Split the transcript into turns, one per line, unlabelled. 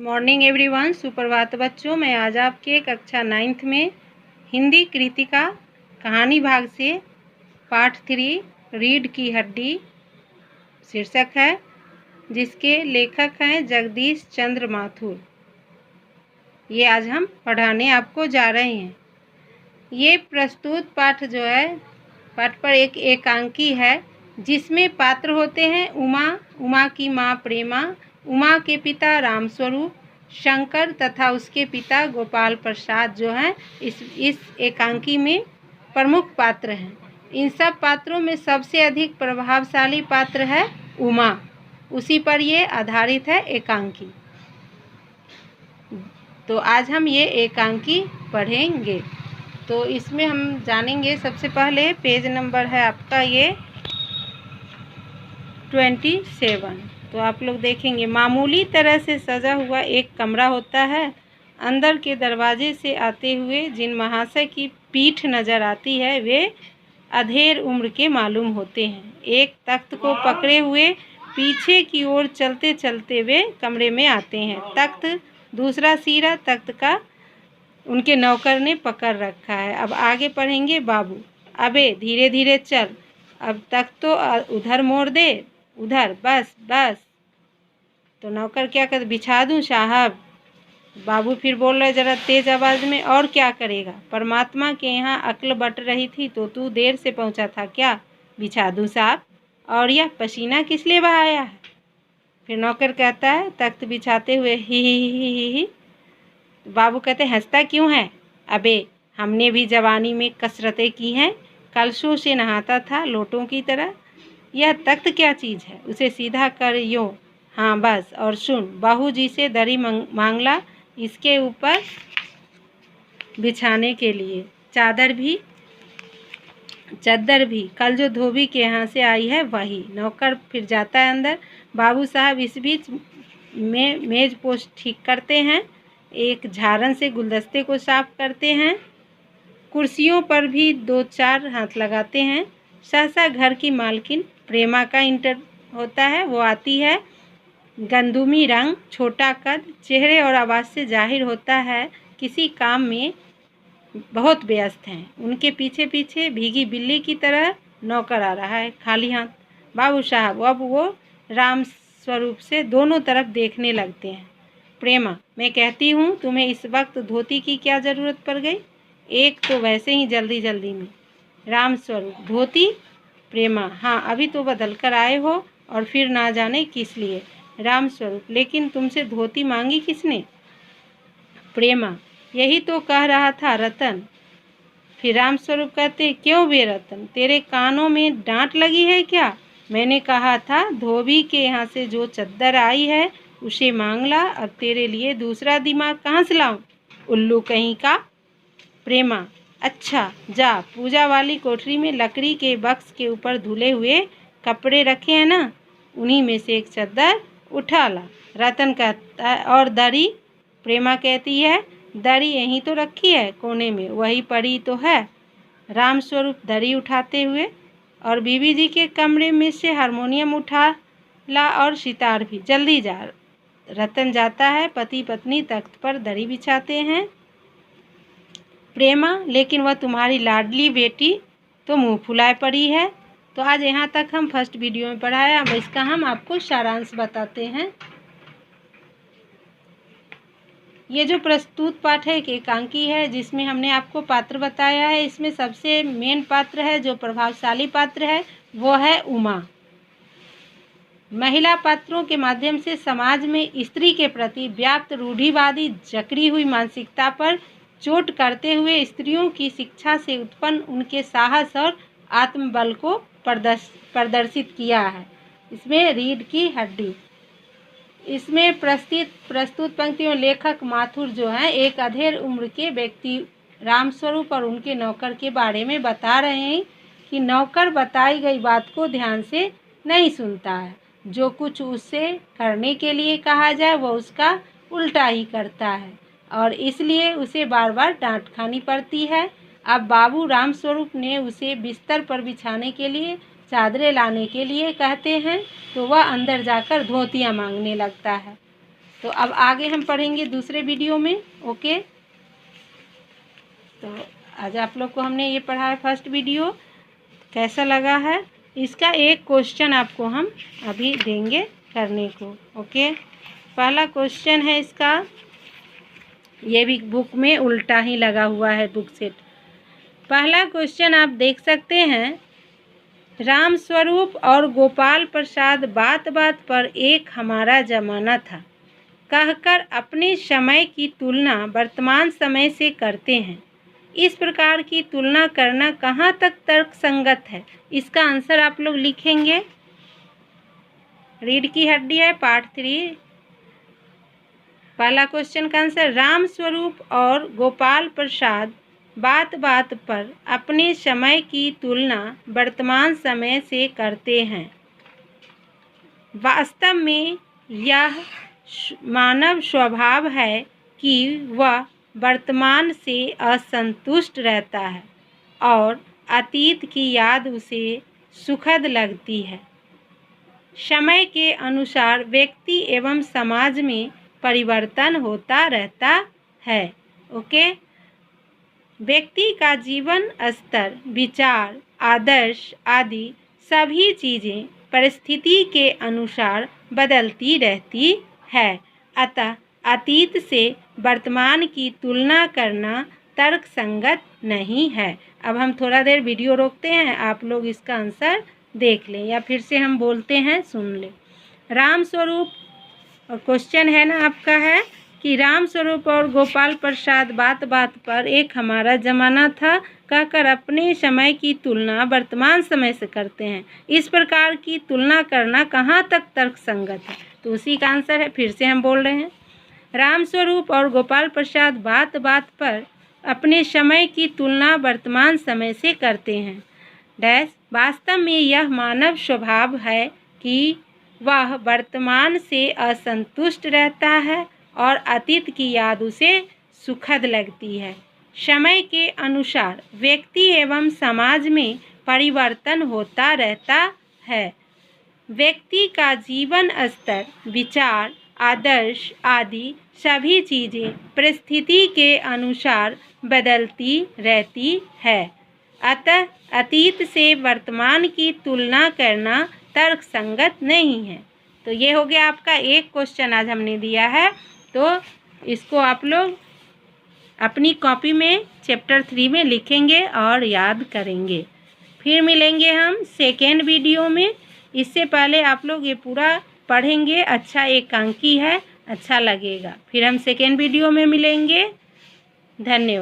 Morning everyone. सुप्रभात बच्चों, मैं आज आपके कक्षा 9th में हिंदी कृतिका कहानी भाग से पाठ 3 रीढ़ की हड्डी शीर्षक है, जिसके लेखक हैं जगदीश चंद्र माथुर। ये आज हम पढ़ाने आपको जा रहे हैं। ये प्रस्तुत पाठ जो है, पाठ पर एक एकांकी है, जिसमें पात्र होते हैं उमा, उमा की माँ प्रेमा, उमा के पिता रामस्वरूप, शंकर तथा उसके पिता गोपाल प्रसाद जो हैं इस एकांकी में प्रमुख पात्र हैं। इन सब पात्रों में सबसे अधिक प्रभावशाली पात्र है उमा। उसी पर ये आधारित है एकांकी। तो आज हम ये एकांकी पढ़ेंगे। तो इसमें हम जानेंगे, सबसे पहले पेज नंबर है आपका ये 27। तो आप लोग देखेंगे, मामूली तरह से सजा हुआ एक कमरा होता है। अंदर के दरवाजे से आते हुए जिन महाशय की पीठ नज़र आती है वे अधेड़ उम्र के मालूम होते हैं। एक तख्त को पकड़े हुए पीछे की ओर चलते चलते वे कमरे में आते हैं। तख्त, दूसरा सिरा तख्त का उनके नौकर ने पकड़ रखा है। अब आगे पढ़ेंगे। बाबू, अबे धीरे धीरे चल, अब तख्त तो उधर मोड़ दे, उधर, बस बस। तो नौकर क्या कर, बिछा दूं साहब। बाबू फिर बोल रहे ज़रा तेज आवाज़ में, और क्या करेगा? परमात्मा के यहाँ अक्ल बट रही थी तो तू देर से पहुँचा था क्या? बिछा दूं साहब। और यह पसीना किस लिए बहाया है? फिर नौकर कहता है तख्त बिछाते हुए, ही। बाबू कहते, हंसता क्यों है? अबे हमने भी जवानी में कसरतें की हैं, कलशों से नहाता था लोटों की तरह। यह तख्त क्या चीज़ है? उसे सीधा कर यूँ, हाँ बस। और सुन, बहू जी से दरी मांगला इसके ऊपर बिछाने के लिए, चादर भी कल जो धोबी के यहाँ से आई है वही। नौकर फिर जाता है अंदर। बाबू साहब इस बीच में मेज पोस्ट ठीक करते हैं, एक झाड़न से गुलदस्ते को साफ करते हैं, कुर्सियों पर भी 2-4 हाथ लगाते हैं। सहसा घर की मालकिन प्रेमा का इंटर होता है। वो आती है। गंदुमी रंग, छोटा कद, चेहरे और आवाज़ से जाहिर होता है किसी काम में बहुत व्यस्त हैं। उनके पीछे पीछे भीगी बिल्ली की तरह नौकर आ रहा है खाली हाथ। बाबू साहब अब वो राम स्वरूप से दोनों तरफ देखने लगते हैं। प्रेमा, मैं कहती हूँ तुम्हें इस वक्त धोती की क्या ज़रूरत पड़ गई? एक तो वैसे ही जल्दी जल्दी में। राम स्वरूप, धोती? प्रेमा, हाँ अभी तो बदल कर आए हो और फिर ना जाने किस लिए। राम स्वरूप, लेकिन तुमसे धोती मांगी किसने? प्रेमा, यही तो कह रहा था रतन। फिर राम स्वरूप कहते, क्यों बे रतन, तेरे कानों में डांट लगी है क्या? मैंने कहा था धोबी के यहाँ से जो चद्दर आई है उसे मांग ला। अब तेरे लिए दूसरा दिमाग कहाँ से लाऊं, उल्लू कहीं का। प्रेमा, अच्छा जा, पूजा वाली कोठरी में लकड़ी के बक्स के ऊपर धुले हुए कपड़े रखे हैं ना, उन्हीं में से एक चद्दर उठा ला। रतन कहता है, और दरी? प्रेमा कहती है, दरी यहीं तो रखी है कोने में, वही पड़ी तो है। राम स्वरूप दरी उठाते हुए, और बीबी जी के कमरे में से हारमोनियम उठा ला और सितार भी, जल्दी जा। रतन जाता है। पति पत्नी तख्त पर दरी बिछाते हैं। प्रेमा, लेकिन वह तुम्हारी लाडली बेटी तो मुँह फुलाए पड़ी है। तो आज यहाँ तक हम फर्स्ट वीडियो में पढ़ाया। अब इसका हम आपको सारांश बताते हैं। ये जो प्रस्तुत पाठ है एक एकांकी है, जिसमें हमने आपको पात्र बताया है। इसमें सबसे मेन पात्र है, जो प्रभावशाली पात्र है, वो है उमा। महिला पात्रों के माध्यम से समाज में स्त्री के प्रति व्याप्त रूढ़िवादी जकड़ी हुई मानसिकता पर चोट करते हुए स्त्रियों की शिक्षा से उत्पन्न उनके साहस और आत्मबल को प्रदर्शित किया है। इसमें रीढ़ की हड्डी। इसमें प्रस्तुत पंक्तियों लेखक माथुर जो हैं एक अधेड़ उम्र के व्यक्ति रामस्वरूप और उनके नौकर के बारे में बता रहे हैं कि नौकर बताई गई बात को ध्यान से नहीं सुनता है। जो कुछ उससे करने के लिए कहा जाए वो उसका उल्टा ही करता है और इसलिए उसे बार बार डांट खानी पड़ती है। अब बाबू रामस्वरूप ने उसे बिस्तर पर बिछाने के लिए, चादरें लाने के लिए कहते हैं तो वह अंदर जाकर धोतियाँ मांगने लगता है। तो अब आगे हम पढ़ेंगे दूसरे वीडियो में। ओके, तो आज आप लोग को हमने ये पढ़ा है फर्स्ट वीडियो, कैसा लगा है इसका एक क्वेश्चन आपको हम अभी देंगे करने को। ओके, पहला क्वेश्चन है इसका, ये भी बुक में उल्टा ही लगा हुआ है बुक सेट। पहला क्वेश्चन आप देख सकते हैं, राम स्वरूप और गोपाल प्रसाद बात बात पर एक हमारा ज़माना था कहकर अपने समय की तुलना वर्तमान समय से करते हैं। इस प्रकार की तुलना करना कहाँ तक तर्कसंगत है? इसका आंसर आप लोग लिखेंगे। रीढ़ की हड्डी है पार्ट 3। पहला क्वेश्चन का आंसर, राम स्वरूप और गोपाल प्रसाद बात बात पर अपने समय की तुलना वर्तमान समय से करते हैं। वास्तव में यह मानव स्वभाव है कि वह वर्तमान से असंतुष्ट रहता है और अतीत की याद उसे सुखद लगती है। समय के अनुसार व्यक्ति एवं समाज में परिवर्तन होता रहता है। ओके, व्यक्ति का जीवन स्तर, विचार, आदर्श आदि सभी चीज़ें परिस्थिति के अनुसार बदलती रहती है। अतः अतीत से वर्तमान की तुलना करना तर्कसंगत नहीं है। अब हम थोड़ा देर वीडियो रोकते हैं, आप लोग इसका आंसर देख लें या फिर से हम बोलते हैं, सुन लें। राम स्वरूप, और क्वेश्चन है ना आपका है कि राम स्वरूप और गोपाल प्रसाद बात बात पर एक हमारा ज़माना था कहकर अपने समय की तुलना वर्तमान समय से करते हैं। इस प्रकार की तुलना करना कहाँ तक तर्कसंगत है? तो उसी का आंसर है, फिर से हम बोल रहे हैं, राम स्वरूप और गोपाल प्रसाद बात बात पर अपने समय की तुलना वर्तमान समय से करते हैं। डैश, वास्तव में यह मानव स्वभाव है कि वह वर्तमान से असंतुष्ट रहता है और अतीत की याद उसे सुखद लगती है। समय के अनुसार व्यक्ति एवं समाज में परिवर्तन होता रहता है। व्यक्ति का जीवन स्तर, विचार, आदर्श आदि सभी चीज़ें परिस्थिति के अनुसार बदलती रहती है। अतः अतीत से वर्तमान की तुलना करना तर्कसंगत नहीं है। तो ये हो गया आपका एक क्वेश्चन आज हमने दिया है, तो इसको आप लोग अपनी कॉपी में चैप्टर 3 में लिखेंगे और याद करेंगे। फिर मिलेंगे हम सेकेंड वीडियो में। इससे पहले आप लोग ये पूरा पढ़ेंगे, अच्छा एकांकी है, अच्छा लगेगा। फिर हम सेकेंड वीडियो में मिलेंगे। धन्यवाद।